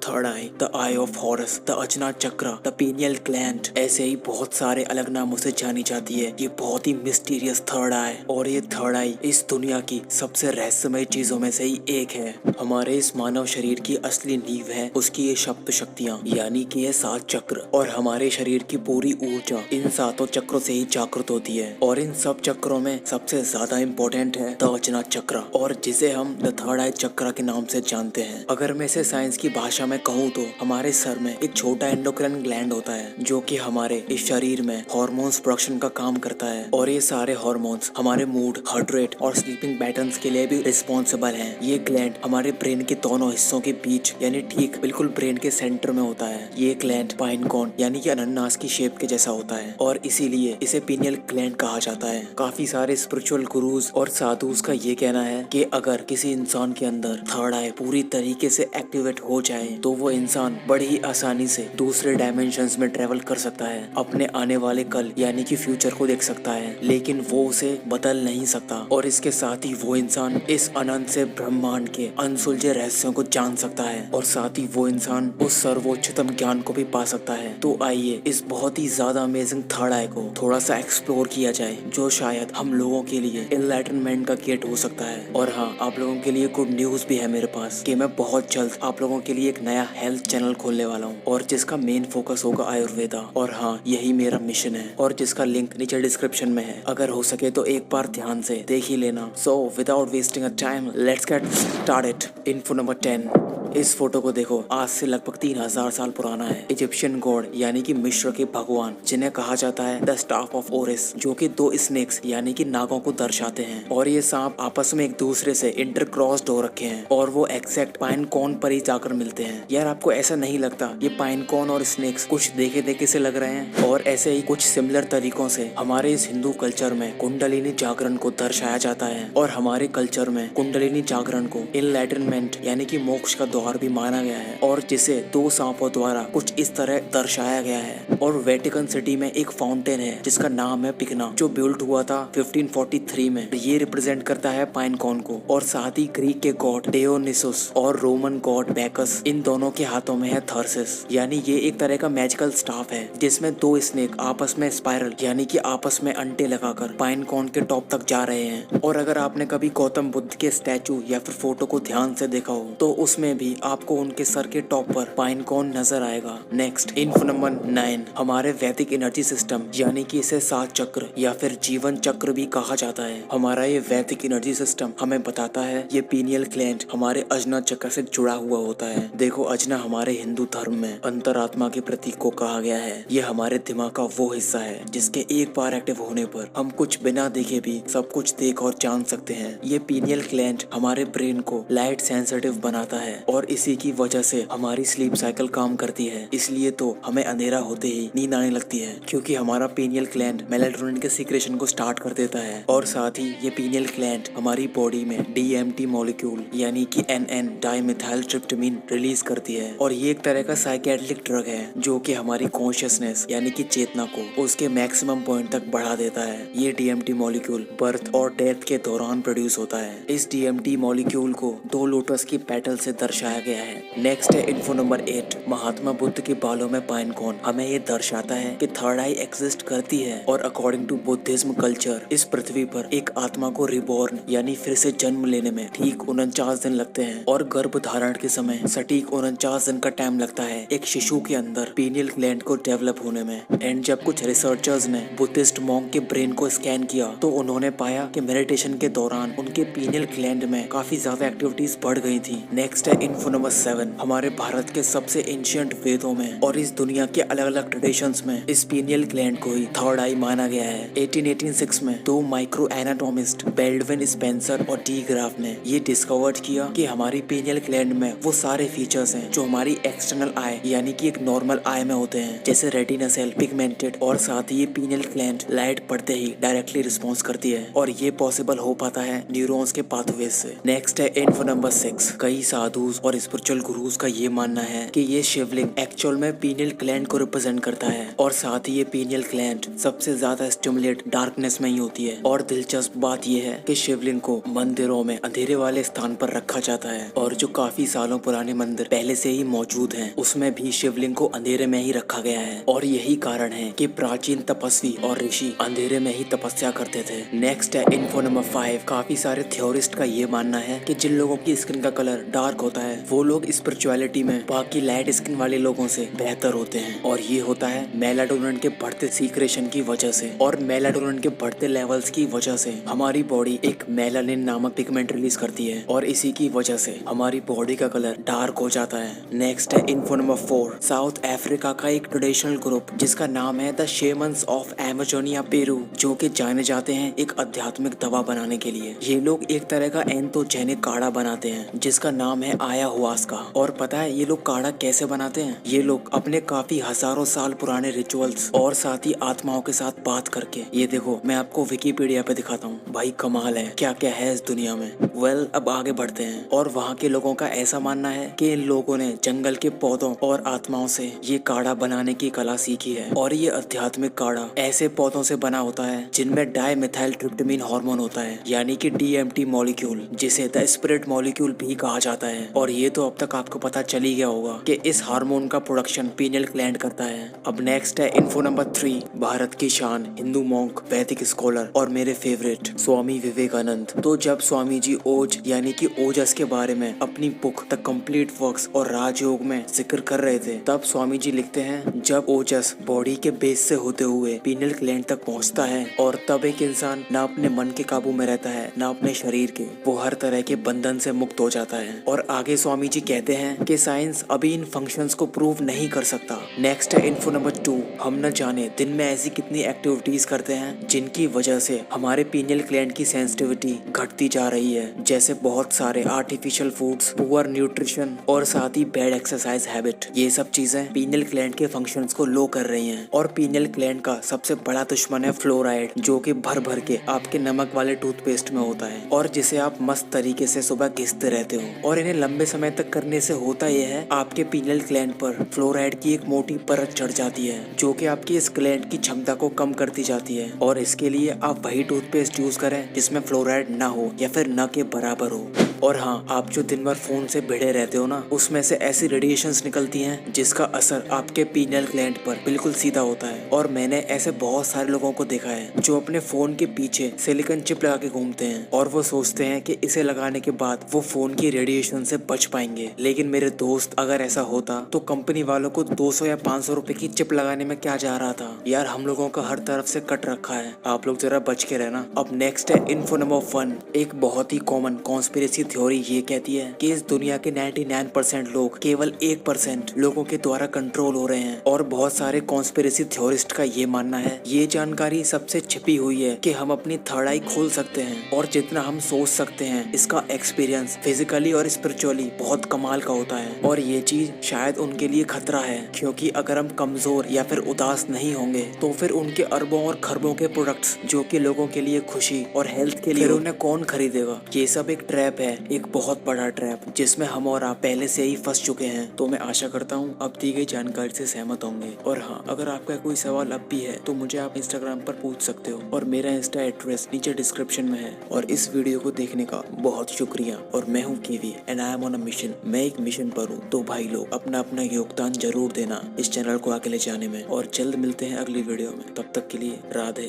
Third I, the I of harrows, the Ajna चक्र, the pineal gland, ऐसे ही बहुत सारे अलग नामों से जानी जाती है। ये बहुत ही मिस्टीरियस थर्ड आई और ये थर्ड आई इस दुनिया की सबसे रहस्यमय चीजों में से ही एक है। हमारे इस मानव शरीर की असली नींव है उसकी ये सप्त शक्तियाँ, यानी कि ये 7 चक्र, और हमारे शरीर की पूरी ऊर्जा इन 7 चक्रों से ही जागृत होती है। और इन सब चक्रों में सबसे ज्यादा इम्पोर्टेंट है द अजना चक्र, और जिसे हम द थर्ड आई चक्र के नाम से जानते हैं। अगर मैं इसे साइंस की भाषा में कहूँ तो हमारे सर में एक छोटा एंडोक्राइन ग्लैंड होता है जो कि हमारे इस शरीर में हार्मोन्स प्रोडक्शन का काम करता है, और ये सारे हार्मोन्स हमारे मूड, हार्ट रेट और स्लीपिंग पैटर्न्स के लिए भी रिस्पॉन्सिबल हैं। ये ग्लैंड हमारे ब्रेन के दोनों हिस्सों के बीच, यानी ठीक बिल्कुल ब्रेन के सेंटर में होता है। ये ग्लैंड पाइन कोन यानी कि अनानास की शेप के जैसा होता है, और इसीलिए इसे पीनियल ग्लैंड कहा जाता है। काफी सारे स्पिरिचुअल गुरुज और साधुस का ये कहना है कि अगर किसी इंसान के अंदर थर्ड आई पूरी तरीके से एक्टिवेट हो जाए तो वो इंसान बड़ी ही आसानी से दूसरे डायमेंशंस में ट्रेवल कर सकता है, अपने आने वाले कल यानी कि फ्यूचर को देख सकता है, लेकिन वो उसे बदल नहीं सकता। और इसके साथ ही वो इंसान इस अनंत से ब्रह्मांड के अनसुलझे रहस्यों को जान सकता है, और साथ ही वो इंसान उस सर्वोच्चतम ज्ञान को भी पा सकता है। तो आइए इस बहुत ही ज्यादा अमेजिंग थर्ड आई को थोड़ा सा एक्सप्लोर किया जाए, जो शायद हम लोगों के लिए एनलाइटनमेंट का गेट हो सकता है। और हाँ, आप लोगों के लिए गुड न्यूज भी है मेरे पास कि मैं बहुत जल्द आप लोगों के लिए एक नया हेल्थ चैनल खोलने वाला हूँ, और जिसका मेन फोकस होगा आयुर्वेदा। और हाँ, यही मेरा मिशन है, और जिसका लिंक नीचे डिस्क्रिप्शन में है। अगर हो सके तो एक बार ध्यान से देख ही लेना। So without wasting a time, let's get started. Info number 10। इस फोटो को देखो, आज से लगभग 3000 साल पुराना है। इजिप्शियन गॉड यानी कि मिस्र के भगवान, जिन्हें कहा जाता है द स्टाफ ऑफ ओरिस, जो कि 2 स्नेक्स यानी कि नागों को दर्शाते हैं। और ये सांप आपस में एक दूसरे से इंटरक्रॉस्ड हो रखे हैं, और वो एग्जैक्ट पाइन कोन पर ही जाकर मिलते हैं। यार, आपको ऐसा नहीं लगता ये पाइन कोन और स्नेक्स कुछ देखे देखे से लग रहे हैं? और ऐसे ही कुछ सिमिलर तरीकों से हमारे इस हिंदू कल्चर में कुंडलिनी जागरण को दर्शाया जाता है, और हमारे कल्चर में कुंडलिनी जागरण को एनलाइटनमेंट यानी कि मोक्ष का द्वार भी माना गया है, और जिसे 2 सांपों द्वारा कुछ इस तरह दर्शाया गया है। और वेटिकन सिटी में एक फाउंटेन है जिसका नाम है पिकना, जो बिल्ड हुआ था 1543 में। ये रिप्रेजेंट करता है पाइन कोन को। और साथ ही ग्रीक के गॉड डेयोनिसुस और रोमन गॉड बैकस, इन दोनों के हाथों में है थर्सिस, यानी ये एक तरह का मैजिकल स्टाफ है जिसमें 2 स्नेक आपस में स्पाइरल यानी कि आपस में अंटे लगाकर पाइन कोन के टॉप तक जा रहे हैं। और अगर आपने कभी गौतम बुद्ध के स्टैचू या फिर फोटो को ध्यान से देखा हो तो उसमें भी आपको उनके सर के टॉप पर पाइन कोन नजर आएगा। Next, info number 9। हमारे वैदिक एनर्जी सिस्टम यानी कि इसे 7 चक्र या फिर जीवन चक्र भी कहा जाता है। हमारा ये वैदिक एनर्जी सिस्टम हमें बताता है ये पीनियल ग्लैंड हमारे अजना चक्र से जुड़ा हुआ होता है। देखो, अजना हमारे हिंदू धर्म में अंतरात्मा के प्रतीक को कहा गया है। ये हमारे दिमाग का वो हिस्सा है जिसके एक बार एक्टिव होने पर हम कुछ बिना देखे भी सब कुछ देख और जान सकते हैं। ये पीनियल ग्लैंड हमारे ब्रेन को लाइट सेंसिटिव बनाता है, और इसी की वजह से हमारी स्लीप साइकिल काम करती है। इसलिए तो हमें अंधेरा होते ही नींद आने लगती है, क्योंकि हमारा पीनियल ग्लैंड मेलाटोनिन के सीक्रेशन को स्टार्ट कर देता है। और साथ ही ये पीनियल ग्लैंड हमारी बॉडी में DMT मॉलिक्यूल यानी कि NN डाइमिथाइलट्रिप्टामाइन रिलीज करती है, और ये एक तरह का साइकेट्रिक ड्रग है जो कि हमारी कॉन्शियसनेस यानी कि चेतना को उसके मैक्सिमम पॉइंट तक बढ़ा देता है। ये DMT मॉलिक्यूल बर्थ और डेथ के दौरान प्रोड्यूस होता है। इस DMT मॉलिक्यूल को 2 लोटस की पेटल से दर्शाया गया है। नेक्स्ट है इन्फो नंबर 8। महात्मा बुद्ध के बालों में पाइन कोन हमें ये दर्शाता है कि थर्ड आई एग्जिस्ट करती है, और अकॉर्डिंग टू बुद्धिज्म कल्चर इस पृथ्वी पर एक आत्मा को रिबॉर्न यानी फिर से जन्म लेने में ठीक 49 दिन लगते हैं, और गर्भ धारण के समय सटीक 49 दिन का टाइम लगता है एक शिशु के अंदर पीनियल ग्लैंड को डेवलप होने में। एंड जब कुछ रिसर्चर्स ने बुद्धिस्ट मॉन्क के ब्रेन को स्कैन किया तो उन्होंने पाया कि मेडिटेशन के दौरान उनके पीनियल ग्लैंड में काफी ज्यादा एक्टिविटीज बढ़ गई थी। नेक्स्ट है इन्फो नंबर 7। हमारे भारत के सबसे एंशिएंट वेदों में और इस दुनिया के अलग अलग ट्रेडिशंस में इस पीनियल ग्लैंड को ही थर्ड आई माना गया है। 1886 में 2 माइक्रो एनाटोमिस्ट बेल्डविन स्पेंसर और डी ग्राफ ने ये डिस्कवर्ड किया कि हमारी पीनियल ग्लैंड में वो सारे फीचर्स हैं जो हमारी एक्सटर्नल आई यानी कि एक नॉर्मल आई में होते हैं, जैसे रेटिना सेल, पिगमेंटेड, और साथ ही ये पीनियल ग्लैंड लाइट पड़ते ही डायरेक्टली रिस्पॉन्स करती है, और ये पॉसिबल हो पाता है न्यूरॉन्स के पाथवेज से। नेक्स्ट है इन्फो नंबर 6। कई साधुस और स्पिरिचुअल गुरुज का ये मानना है कि ये शिवलिंग एक्चुअल में पीनियल ग्लैंड को रिप्रेजेंट करता है और साथ ही ये पीनियल ग्लैंड सबसे ज्यादा स्टिमुलेट डार्कनेस में ही होती है। और दिलचस्प बात यह है कि शिवलिंग को मंदिरों में अंधेरे वाले स्थान पर रखा जाता है और जो काफी सालों पुराने मंदिर पहले से ही मौजूद हैं उसमें भी शिवलिंग को अंधेरे में ही रखा गया है और यही कारण है कि प्राचीन तपस्वी और ऋषि अंधेरे में ही तपस्या करते थे। नेक्स्ट है इन्फो नंबर 5। काफी सारे थ्योरिस्ट का ये मानना है कि जिन लोगों की स्किन का कलर डार्क होता है वो लोग स्पिरिचुअलिटी में बाकी लाइट स्किन वाले लोगों से बेहतर होते हैं और ये होता है मेलाटोनिन के बढ़ते सीक्रेशन की वजह से। और मेलाटोनिन के बढ़ते लेवल्स की वजह से हमारी बॉडी एक मेलानिन नामक पिगमेंट रिलीज करती है और इसी की वजह से हमारी बॉडी का कलर डार्क हो जाता है। नेक्स्ट है इन्फो नंबर 4। साउथ अफ्रीका का एक ट्रेडिशनल ग्रुप जिसका नाम है द शेमन्स ऑफ एमेजोनिया पेरू, जो कि जाने जाते हैं एक आध्यात्मिक दवा बनाने के लिए। ये लोग एक तरह का एंथोजेनिक काढ़ा बनाते हैं जिसका नाम है आयाहुआस्का। और पता है ये लोग काढ़ा कैसे बनाते हैं? ये लोग अपने काफी हजारों साल पुराने रिचुअल्स और साथ ही आत्माओं के साथ बात करके, ये देखो मैं आपको विकिपीडिया पे दिखाता हूँ, भाई कमाल है क्या क्या है इस दुनिया में। अब आगे बढ़ते हैं। और वहाँ के लोगों का ऐसा मानना है कि इन लोगों ने जंगल के पौधों और आत्माओं से ये काढ़ा बनाने की कला सीखी है और ये आध्यात्मिक काढ़ा ऐसे पौधों से बना होता है जिनमें डाइमेथाइल ट्रिप्टामिन हार्मोन होता है, यानी कि DMT मॉलिक्यूल, जिसे द स्पिरिट मॉलिक्यूल भी कहा जाता है। और ये तो अब तक आपको पता चल ही गया होगा कि इस हार्मोन का प्रोडक्शन पीनियल ग्लैंड करता है। अब नेक्स्ट है इन्फो नंबर 3। भारत की शान, हिंदू मॉन्क, वैदिक स्कॉलर और मेरे फेवरेट स्वामी विवेकानंद। तो जब स्वामी जी ओज यानी कि ओजस के बारे में अपनी बुक द कंप्लीट वर्क्स और राजयोग में जिक्र कर रहे थे, तब स्वामी जी लिखते हैं जब ओजस बॉडी के बेस से होते हुए पीनियल ग्लैंड तक पहुंचता है और तब एक इंसान ना अपने मन के काबू में रहता है ना अपने शरीर के, वो हर तरह के बंधन से मुक्त हो जाता है। और आगे स्वामी जी कहते हैं कि साइंस अभी इन फंक्शंस को प्रूव नहीं कर सकता। नेक्स्ट है इन्फो नंबर 2। हम न जाने दिन में ऐसी कितनी एक्टिविटीज करते हैं जिनकी वजह से हमारे पीनियल ग्लैंड की सेंसिटिविटी घटती जा रही है, जैसे बहुत सारे आर्टिफिशियल फूड्स, पुअर न्यूट्रिशन और साथ ही बैड एक्सरसाइज हैबिट। ये सब चीजें पीनियल ग्लैंड के फंक्शंस को लो कर रही हैं। और पीनियल ग्लैंड का सबसे बड़ा दुश्मन है फ्लोराइड, जो कि भर भर के आपके नमक वाले टूथपेस्ट में होता है और जिसे आप मस्त तरीके से सुबह घिसते रहते हो। और इन्हें लंबे समय तक करने से होता यह है आपके पीनियल ग्लैंड पर फ्लोराइड की एक मोटी परत चढ़ जाती है जो कि आपकी इस ग्लैंड की क्षमता को कम करती जाती है। और इसके लिए आप वही टूथपेस्ट यूज करें जिसमें फ्लोराइड ना हो या फिर न के बराबर हो। और हाँ, आप जो दिन भर फोन से भिड़े रहते हो ना, उसमें से ऐसी रेडिएशंस निकलती हैं जिसका असर आपके पीनियल ग्लैंड पर बिल्कुल सीधा होता है। और मैंने ऐसे बहुत सारे लोगों को देखा है जो अपने फोन के पीछे सिलिकॉन चिप लगा के घूमते हैं और वो सोचते हैं कि इसे लगाने के बाद वो फोन की रेडिएशन से बच पाएंगे। लेकिन मेरे दोस्त, अगर ऐसा होता तो कंपनी वालों को 200 या 500 रुपए की चिप लगाने में क्या जा रहा था यार। हम लोगों का हर तरफ से कट रखा है, आप लोग जरा बच के रहना। अब नेक्स्ट है इन्फो नंबर 1। एक बहुत ही कॉमन कॉन्स्पिरेसी थ्योरी ये कहती है कि इस दुनिया के 99% लोग केवल 1% लोगों के द्वारा कंट्रोल हो रहे हैं। और बहुत सारे कॉन्स्पिरेसी थ्योरिस्ट का ये मानना है ये जानकारी सबसे छिपी हुई है कि हम अपनी थर्ड आई खोल सकते हैं और जितना हम सोच सकते हैं इसका एक्सपीरियंस फिजिकली और स्पिरिचुअली बहुत कमाल का होता है। और ये चीज शायद उनके लिए खतरा है, क्योंकि अगर हम कमजोर या फिर उदास नहीं होंगे तो फिर उनके अरबों और खरबों के प्रोडक्ट्स जो कि लोगों के लिए खुशी और हेल्थ के लिए, फिर उन्हें कौन खरीदेगा। ये सब एक ट्रैप है, एक बहुत बड़ा ट्रैप जिसमें हम और आप पहले से ही फंस चुके हैं। तो मैं आशा करता हूँ अब दी गई जानकारी से सहमत होंगे। और हाँ, अगर आपका कोई सवाल अब भी है तो मुझे आप इंस्टाग्राम पर पूछ सकते हो और मेरा इंस्टा एड्रेस नीचे डिस्क्रिप्शन में है। और इस वीडियो को देखने का बहुत शुक्रिया। और मैं हूँ KV and I am on a mission. मैं एक मिशन पर हूँ, तो भाई लोग अपना अपना योगदान जरूर देना इस चैनल को आगे ले जाने में। और जल्द मिलते हैं अगली वीडियो में, तब तक के लिए राधे।